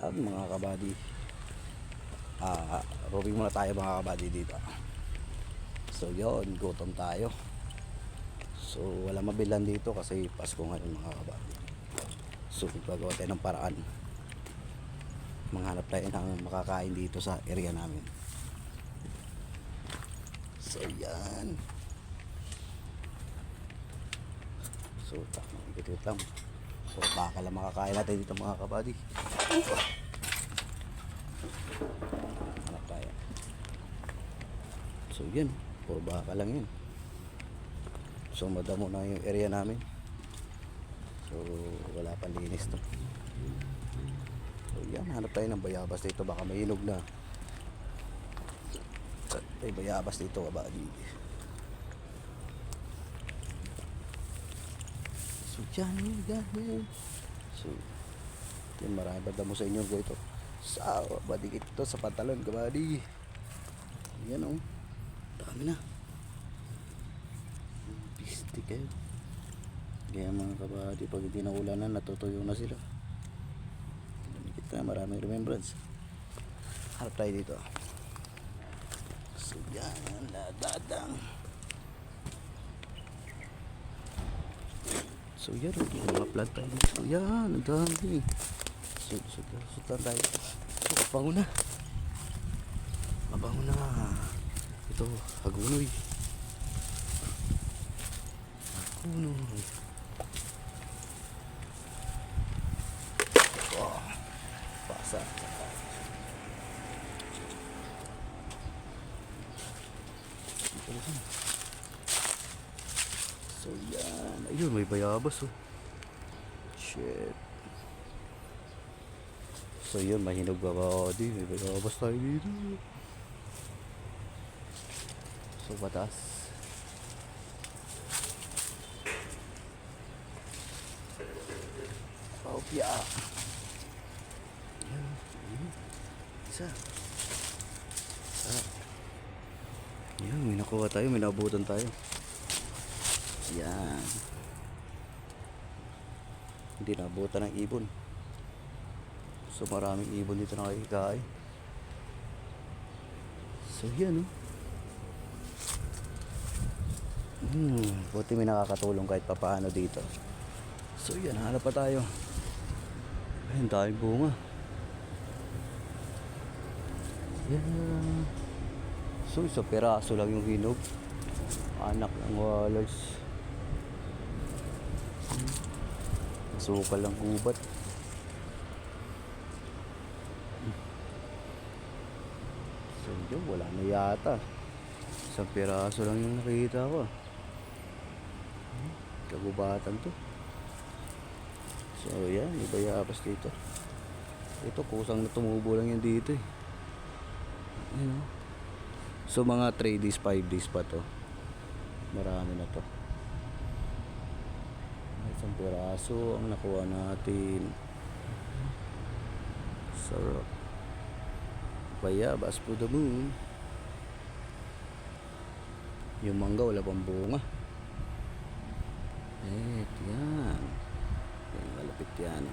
At mga kabady, roving muna tayo mga kabady dito. So yun, gutom tayo. So wala mabilan dito kasi Pasko ngayon mga kabady. So gagawa tayo ng paraan, manghanap tayo ng makakain dito sa area namin. So yan. So takmang ikot lang. So baka lang makakain natin dito mga kabady. Hanap tayo. So yan, puro baka lang yun. So madamo na yung area namin. So wala pang linis to. So yan, hanap tayo ng bayabas dito, baka mainog na. May bayabas dito kabady. So yan, yan. So yan, marami ba damo sa inyo ito. Sa badikit ito sa pantalon kabady. Yan o, dami na. Pistik kayo. Kaya mga kabady, pag hindi na ulanan, natutuyo na sila. Damikit na, maraming remembrance. Harap tayo dito. So yan, ladadang. So yan, mga plant tayo dito. Yan, ang dami. So tayo. So, mabango na. Mabango na. Ito, hagunoy. Hagunoy. Oh, pasa. So yan, ayun, may bayabas oh. Shit. So yun, mahinog ba di, may bayabas tayo dito. So batas. Opya. Yan, isa. Yan, may nakuha tayo, may naabutan tayo. Yan. Hindi naabutan ng ibon. So maraming ibon dito na nakikikain. So yan buti may nakakatulong kahit papaano dito. So yan, hanap pa tayo. Ayun, daming bunga. Yan. So isa peraso lang yung hinog. Anak ng wallace. Masukal lang gubat. So yun, wala na yata. Isang piraso lang yung nakikita ko. Kagubatan to. So yan, may bayabas dito. Ito, kusang na tumubo lang yan dito eh. Ayan. So mga 3 days, 5 days pa to. Marami na to. Isang piraso ang nakuha natin. Sarap. Bayabas po the moon. Yung mangga wala pang bunga. Yan. Yan, malapit yan.